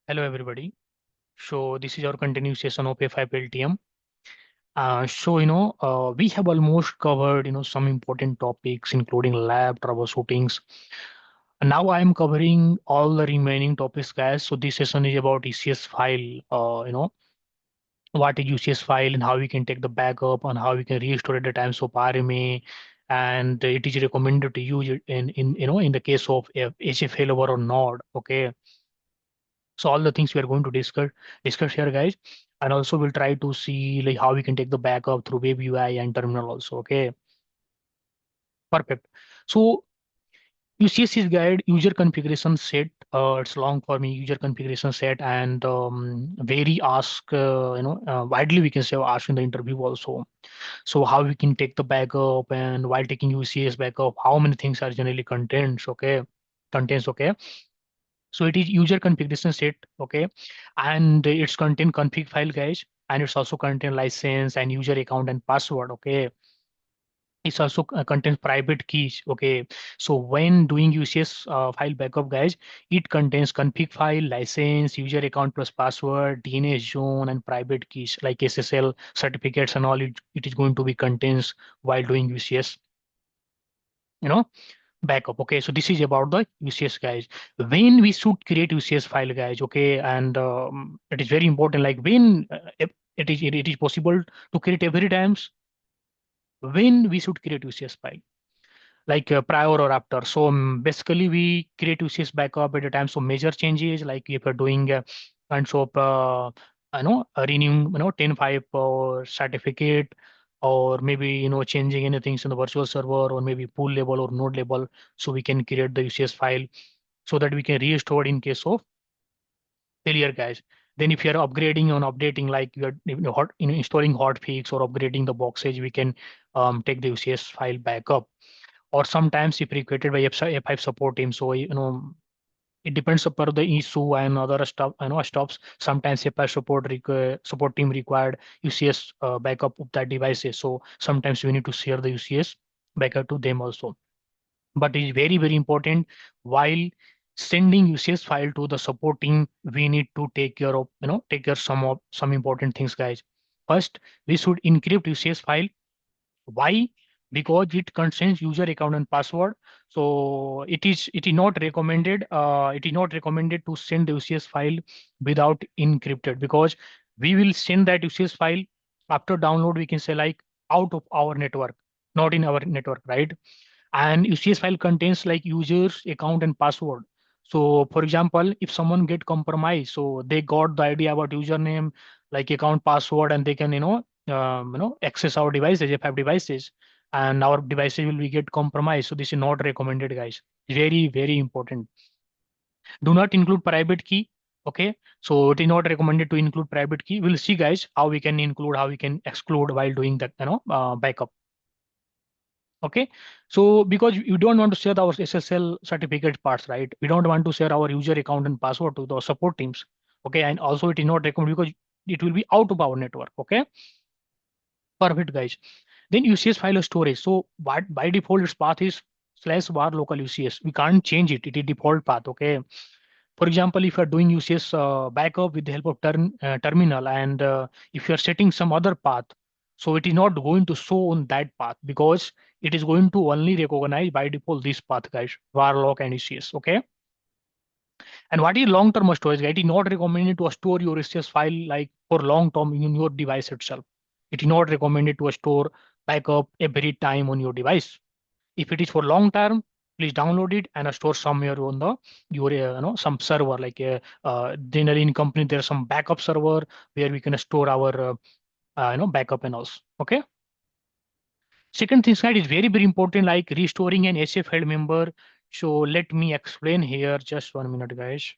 Hello everybody. So this is our continuous session of F5 LTM. We have almost covered some important topics including lab troubleshootings. And now I am covering all the remaining topics, guys. So this session is about ECS file. What is UCS file and how we can take the backup and how we can restore at the times of RMA. And it is recommended to use it in the case of HF failover or not. Okay. So all the things we are going to discuss here, guys, and also we'll try to see like how we can take the backup through web UI and terminal also. Okay, perfect. So UCS is guide user configuration set. It's long for me user configuration set and very ask widely we can say ask in the interview also. So how we can take the backup and while taking UCS backup, how many things are generally contents. Okay, contents. Okay, so it is user configuration set, okay, and it's contain config file, guys, and it's also contain license and user account and password, okay. It's also contains private keys, okay. So when doing UCS file backup, guys, it contains config file, license, user account plus password, DNS zone, and private keys like SSL certificates and all. It is going to be contains while doing UCS, you know backup. Okay, so this is about the UCS, guys. When we should create UCS file, guys, okay, and it is very important, like when if it is possible to create every times, when we should create UCS file, like prior or after. So basically we create UCS backup at a time. So major changes, like if you're doing kinds of renewing 10.5 or certificate, or maybe changing anything in the virtual server or maybe pool level or node level, so we can create the UCS file so that we can restore in case of failure, guys. Then if you're upgrading and updating, like you're installing hotfix or upgrading the boxes, we can take the UCS file backup. Or sometimes if requested by F5 support team. So it depends upon the issue and other stuff. Stops. Sometimes F5 support team required UCS backup of that devices. So sometimes we need to share the UCS backup to them also. But it's very very important, while sending UCS file to the support team, we need to take care some important things, guys. First, we should encrypt UCS file. Why? Because it contains user account and password. So it is not recommended. It is not recommended to send the UCS file without encrypted, because we will send that UCS file after download. We can say like out of our network, not in our network, right? And UCS file contains like users account and password. So for example, if someone get compromised, so they got the idea about username, like account password, and they can access our devices, F5 devices, and our devices will be get compromised. So this is not recommended, guys. Very very important. Do not include private key. Okay, so it is not recommended to include private key. We'll see, guys, how we can include, how we can exclude while doing that backup. Okay, so because you don't want to share our SSL certificate parts, right? We don't want to share our user account and password to the support teams. Okay, and also it is not recommended because it will be out of our network. Okay, perfect, guys. Then UCS file storage. So what by default its path is /var local UCS. We can't change it. It is default path. Okay. For example, if you're doing UCS backup with the help of terminal, and if you're setting some other path, so it is not going to show on that path, because it is going to only recognize by default this path, guys, var lock and UCS. Okay. And what is long-term storage, guys? It is not recommended to store your UCS file like for long term in your device itself. It is not recommended to store backup every time on your device. If it is for long term, please download it and store somewhere on the your some server, like generally in company there's some backup server where we can store our backup and also. Okay. Second thing, side is very very important, like restoring an HF file member. So let me explain here. Just 1 minute, guys,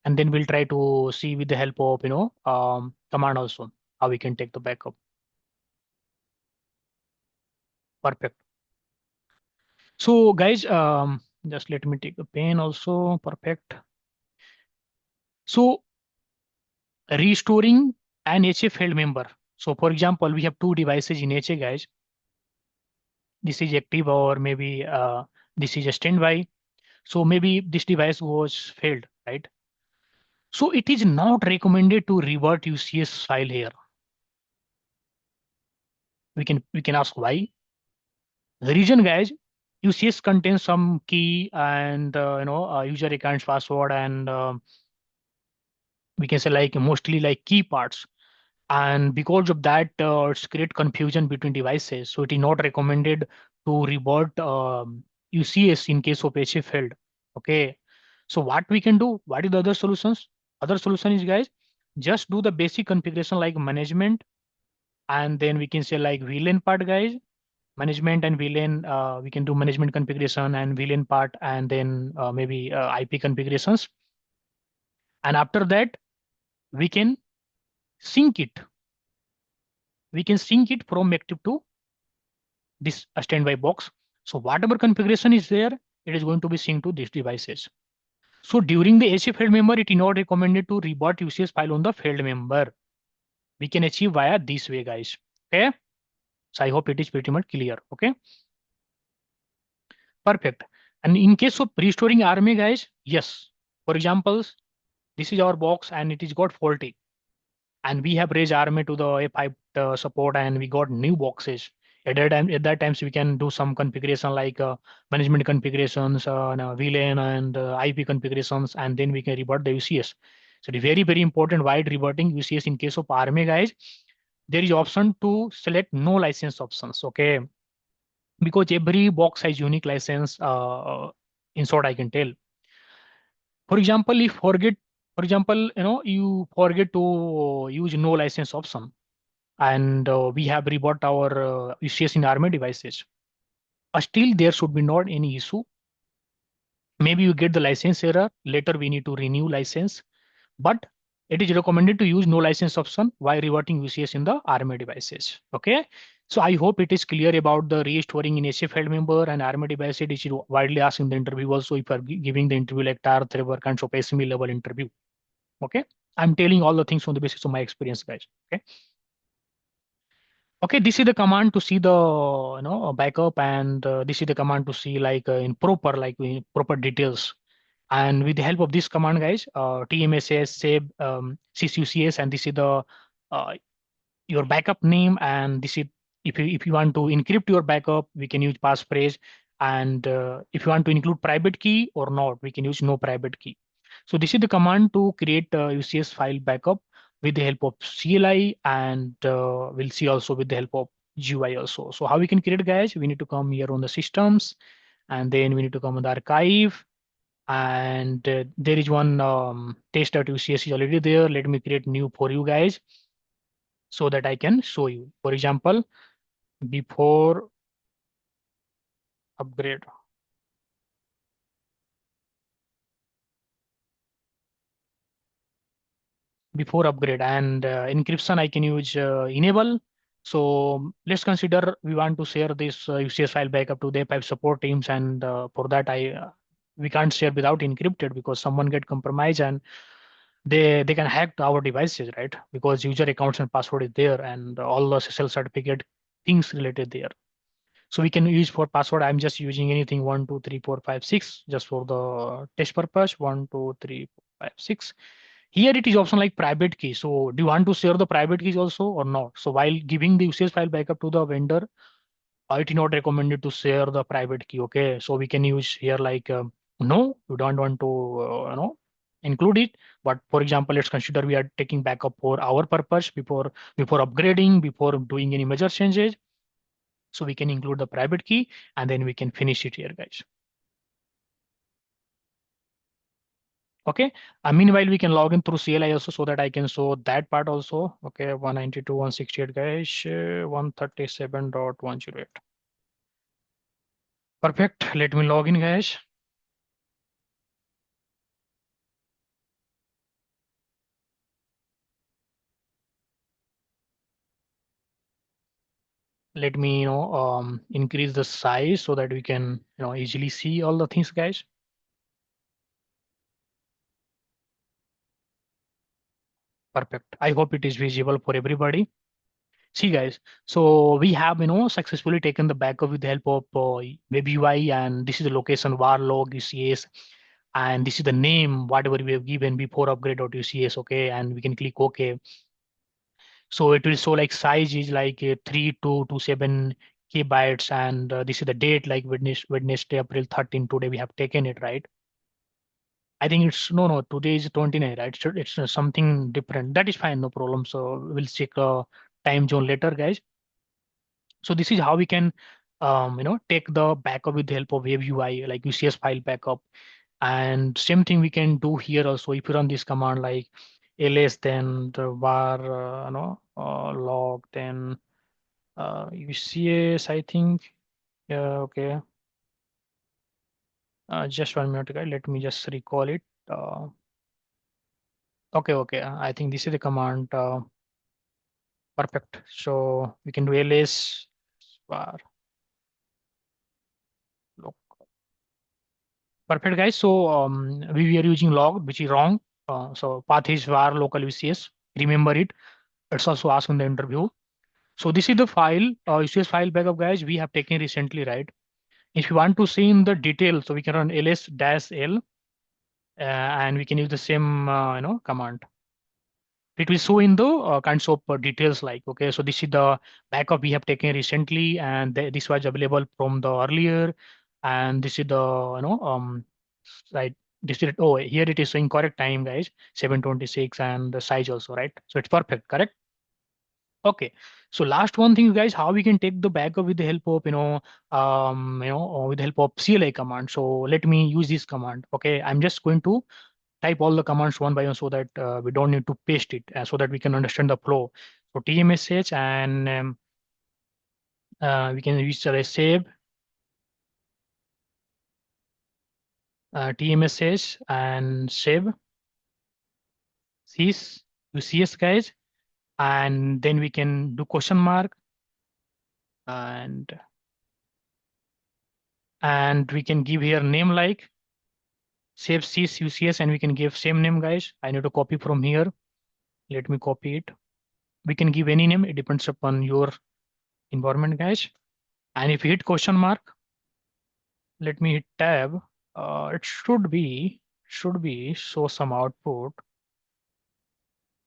and then we'll try to see with the help of command also how we can take the backup. Perfect. So guys, just let me take the pen also. Perfect. So restoring an HA failed member. So for example, we have two devices in HA, guys. This is active or maybe this is a standby. So maybe this device was failed. right? So it is not recommended to revert UCS file here. We can ask why. The reason, guys, UCS contains some key and user accounts password and we can say like mostly like key parts. And because of that, it's create confusion between devices. So it is not recommended to revert UCS in case of HA failed. Okay. So what we can do? What is the other solutions? Other solution is, guys, just do the basic configuration like management, and then we can say like VLAN part, guys. Management and VLAN, we can do management configuration and VLAN part, and then maybe IP configurations. And after that, we can sync it. We can sync it from active to this standby box. So whatever configuration is there, it is going to be synced to these devices. So during the HA failed member, it is not recommended to reboot UCS file on the failed member. We can achieve via this way, guys. Okay. So I hope it is pretty much clear. Okay. Perfect. And in case of restoring RMA, guys, yes. For example, this is our box and it is got faulty. And we have raised RMA to the F5 support and we got new boxes. At that times we can do some configuration like management configurations, VLAN and IP configurations, and then we can revert the UCS. So the very, very important while reverting UCS in case of RMA, guys, there is option to select no license options. Okay. Because every box has unique license. In short, I can tell. For example, if forget, for example, you forget to use no license option, and we have rebought our UCS in ARMA devices. Still, there should be not any issue. Maybe you get the license error. Later, we need to renew license, but it is recommended to use no license option while reverting UCS in the RMA devices. Okay. So I hope it is clear about the restoring in HA file member and RMA device. It is widely asked in the interview also if you are giving the interview like TAR, Trevor kinds of SME level interview. Okay. I'm telling all the things on the basis of my experience, guys. Okay. Okay, this is the command to see the backup, and this is the command to see like in proper details. And with the help of this command, guys, TMSS save sysucs, and this is the uh, your backup name, and this is if you want to encrypt your backup, we can use passphrase, and if you want to include private key or not, we can use no private key. So this is the command to create a UCS file backup with the help of CLI, and we'll see also with the help of GUI also. So how we can create, guys, we need to come here on the systems, and then we need to come on the archive, and there is one test.ucs is already there. Let me create new for you guys so that I can show you. For example, before upgrade, and encryption, I can use enable. So let's consider we want to share this UCS file backup to the F5 support teams, and for that we can't share without encrypted because someone get compromised and they can hack our devices, right? Because user accounts and password is there and all the SSL certificate things related there. So we can use for password. I'm just using anything 1 2 3 4 5 6 just for the test purpose. 1 2 3 4 5 6. Here it is option like private key. So do you want to share the private keys also or not? So while giving the usage file backup to the vendor, it is not recommended to share the private key. Okay. So we can use here like no, you don't want to include it. But for example, let's consider we are taking backup for our purpose before upgrading, before doing any major changes. So we can include the private key and then we can finish it here, guys. Okay. Meanwhile, we can log in through CLI also so that I can show that part also. Okay. 192.168, guys. 137.108. Perfect. Let me log in, guys. Let me, increase the size so that we can, easily see all the things, guys. Perfect. I hope it is visible for everybody. See, guys, so we have, successfully taken the backup with the help of web UI, and this is the location var log UCS, and this is the name whatever we have given before upgrade.ucs. Okay, and we can click OK. So it will show like size is like 3227 kbytes, and this is the date like Wednesday, April 13. Today we have taken it, right? I think it's no, today is 29, right? So it's something different. That is fine, no problem. So we'll check time zone later, guys. So this is how we can, take the backup with the help of web UI, like UCS file backup. And same thing we can do here also. If you run this command like ls, then the var, log, then UCS, I think. Yeah, okay. Just 1 minute, guys. Let me just recall it. Okay. I think this is the command. Perfect. So we can do ls var log. Perfect, guys. So we are using log, which is wrong. So path is var local UCS. Remember it. It's also asked in the interview. So this is the file, UCS file backup, guys. We have taken recently, right? If you want to see in the detail, so we can run ls-l, and we can use the same, command. It will show in the kinds of details like, okay, so this is the backup we have taken recently, and this was available from the earlier, and this is the, right, this is, oh, here it is showing correct time, guys, 7:26, and the size also, right? So it's perfect, correct? Okay, so last one thing, guys, how we can take the backup with the help of, with the help of CLI command. So let me use this command. Okay, I'm just going to type all the commands one by one so that we don't need to paste it, so that we can understand the flow. So tmsh, and we can use save, tmsh and save sys UCS, guys, and then we can do question mark, and we can give here name like save sys UCS, and we can give same name, guys. I need to copy from here. Let me copy it. We can give any name. It depends upon your environment, guys. And if you hit question mark, let me hit tab. It should be show some output.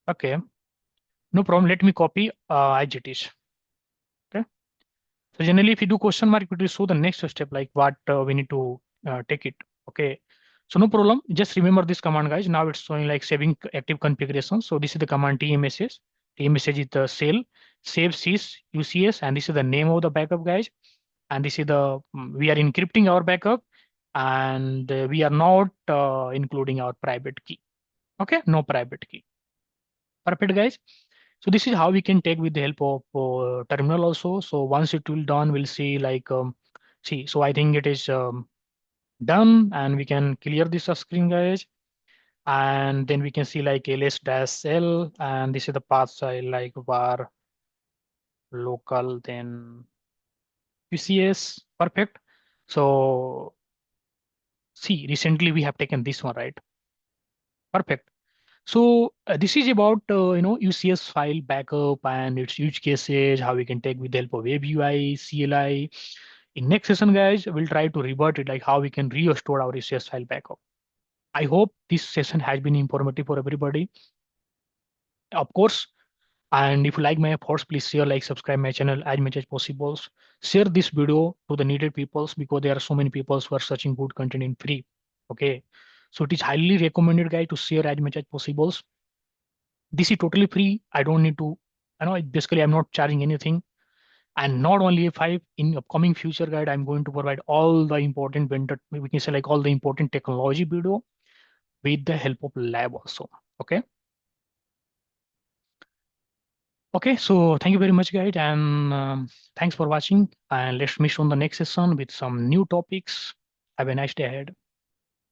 Okay, no problem. Let me copy IGTs. Okay. So generally, if you do question mark, it will show the next step, like what we need to take it. Okay. So no problem. Just remember this command, guys. Now it's showing like saving active configuration. So this is the command tmsh. Tmsh is the cell save sys UCS, and this is the name of the backup, guys. And this is the we are encrypting our backup, and we are not including our private key. Okay, no private key. Perfect, guys. So this is how we can take with the help of terminal also. So once it will done, we'll see like see. So I think it is done, and we can clear this screen, guys. And then we can see like ls-l, and this is the path file like var local, then UCS. Perfect. So see, recently we have taken this one, right? Perfect. So this is about UCS file backup and its use cases, how we can take with the help of web UI, CLI. In next session, guys, we'll try to revert it like how we can restore our UCS file backup. I hope this session has been informative for everybody. Of course, and if you like my efforts, please share, like, subscribe my channel as much as possible. Share this video to the needed peoples, because there are so many people who are searching good content in free. Okay. So it is highly recommended, guys, to share as much as possible. This is totally free. I don't need to, basically I'm not charging anything. And not only if I in upcoming future guide, I'm going to provide all the important vendor, we can say like all the important technology video with the help of lab also. Okay. Okay. So thank you very much, guys. And thanks for watching. And let's meet on the next session with some new topics. Have a nice day ahead.